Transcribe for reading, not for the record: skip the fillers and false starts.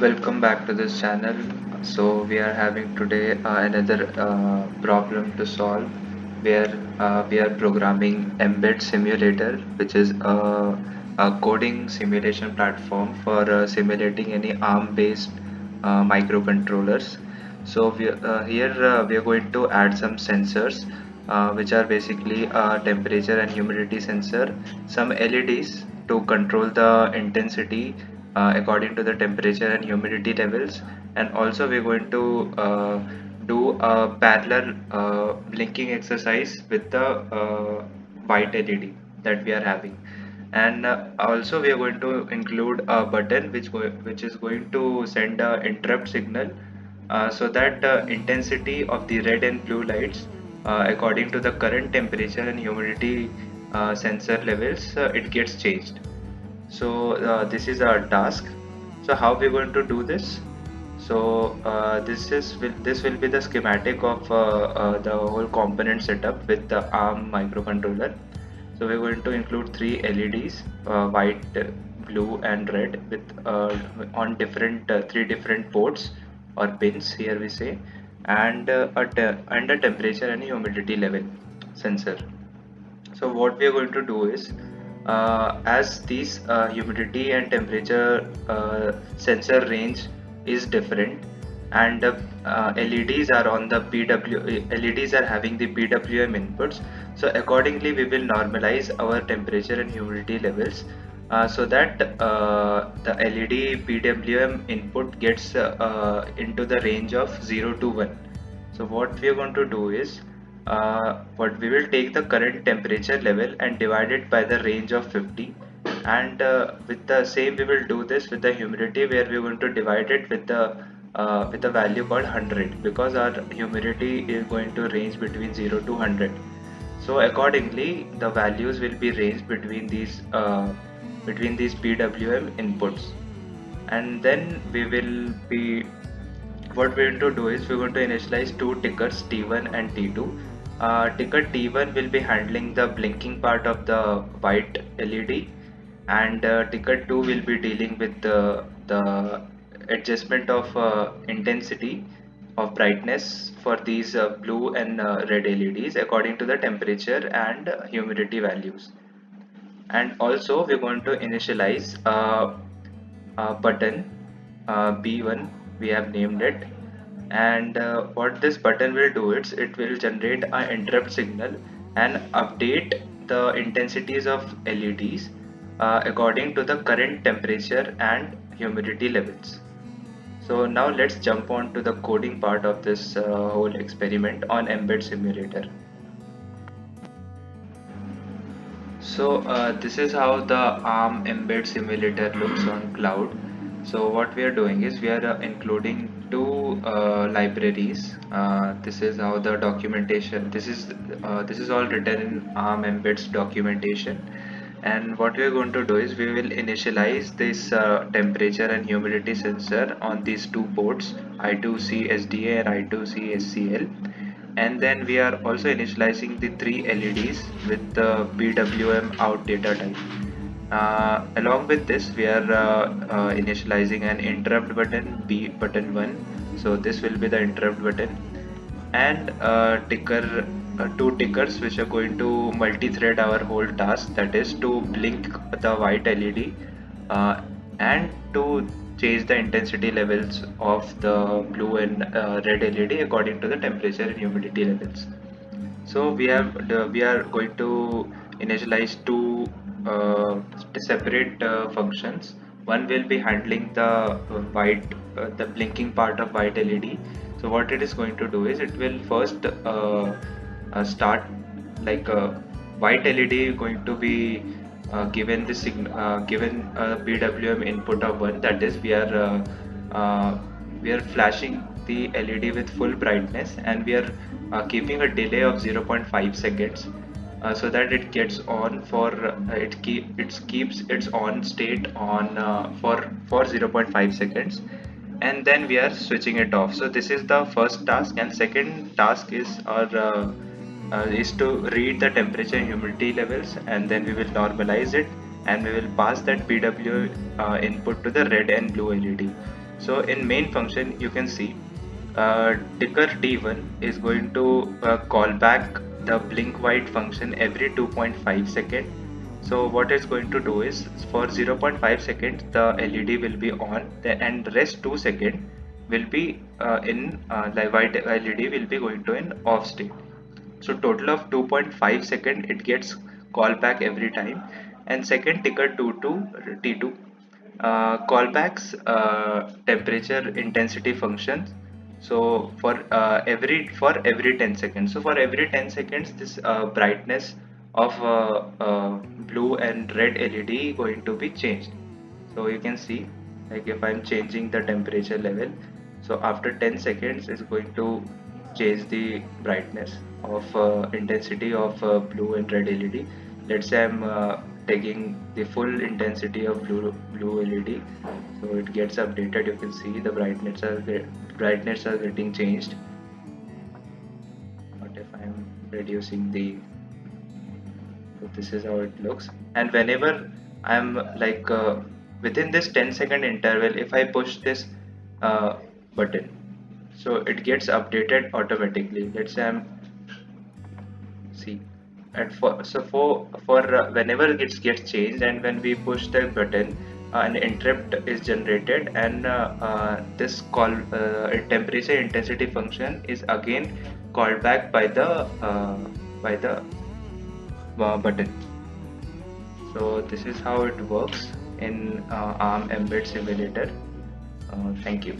Welcome back to this channel. So we are having today another problem to solve where we are programming Embed Simulator, which is a coding simulation platform for simulating any ARM-based microcontrollers. So here we are going to add some sensors, which are basically a temperature and humidity sensor, some LEDs to control the intensity according to the temperature and humidity levels, and also we're going to do a parallel blinking exercise with the white LED that we are having. And also we are going to include a button which is going to send a interrupt signal, so that the intensity of the red and blue lights, according to the current temperature and humidity sensor levels, it gets changed. So this is our task. So how we're going to do this? So this will be the schematic of the whole component setup with the ARM microcontroller. So we're going to include three LEDs, white, blue, and red, with on different three different ports or pins. Here we say, and and a temperature and humidity level sensor. So what we are going to do is, as these humidity and temperature sensor range is different, and LEDs are on the LEDs are having the PWM inputs. So accordingly, we will normalize our temperature and humidity levels, so that the LED PWM input gets into the range of 0 to 1. So what we are going to do is, what we will take the current temperature level and divide it by the range of 50, and with the same we will do this with the humidity, where we are going to divide it with a value called 100, because our humidity is going to range between 0 to 100. So accordingly, the values will be ranged between these PWM inputs, and then we will be what we're going to do is we're going to initialize two tickers T1 and T2. Ticker T1 will be handling the blinking part of the white LED, and ticker 2 will be dealing with the adjustment of intensity of brightness for these blue and red LEDs according to the temperature and humidity values. And also we're going to initialize button B1, we have named it. And what this button will do is it will generate an interrupt signal and update the intensities of LEDs according to the current temperature and humidity levels. So now let's jump on to the coding part of this whole experiment on Embed Simulator. So this is how the ARM Embed Simulator looks on cloud. So what we are doing is we are including two libraries. This is how the documentation. This is all written in ARM Embed's documentation. And what we are going to do is we will initialize this temperature and humidity sensor on these two ports, I2C SDA and I2C SCL. And then we are also initializing the three LEDs with the PWM out data type. Along with this, we are initializing an interrupt button, B button 1. So this will be the interrupt button, and two tickers which are going to multi-thread our whole task, that is to blink the white LED, and to change the intensity levels of the blue and red LED according to the temperature and humidity levels. So we are going to initialize two separate functions. One will be handling the the blinking part of white LED. So what it is going to do is it will first start, like a white LED going to be given a PWM input of 1. That is, we are flashing the LED with full brightness, and we are keeping a delay of 0 0.5 seconds, so that it gets on for it keeps its on state on for 0 0.5 seconds, and then we are switching it off. So this is the first task, and second task is to read the temperature and humidity levels, and then we will normalize it, and we will pass that PW input to the red and blue LED. So in main function, you can see ticker t1 is going to call back the blink white function every 2.5 second. So what it's going to do is, for 0.5 seconds the LED will be on, and the rest 2 seconds will be in the white LED will be going to in off state. So total of 2.5 second it gets called back every time. And second ticker 2 to T2 callbacks temperature intensity functions. So for every 10 seconds, so for every 10 seconds this brightness of blue and red LED going to be changed. So you can see, like if I'm changing the temperature level, so after 10 seconds it's going to change the brightness of intensity of blue and red LED. Let's say I'm taking the full intensity of blue LED, so it gets updated. You can see the brightness are getting changed. What if I'm reducing the, so this is how it looks. And whenever I'm like within this 10-second interval, if I push this button, so it gets updated automatically. Let's say I'm, see, and for whenever it gets changed, and when we push the button, an interrupt is generated, and this call temperature intensity function is again called back by the button. So this is how it works in ARM Embed Simulator. Thank you.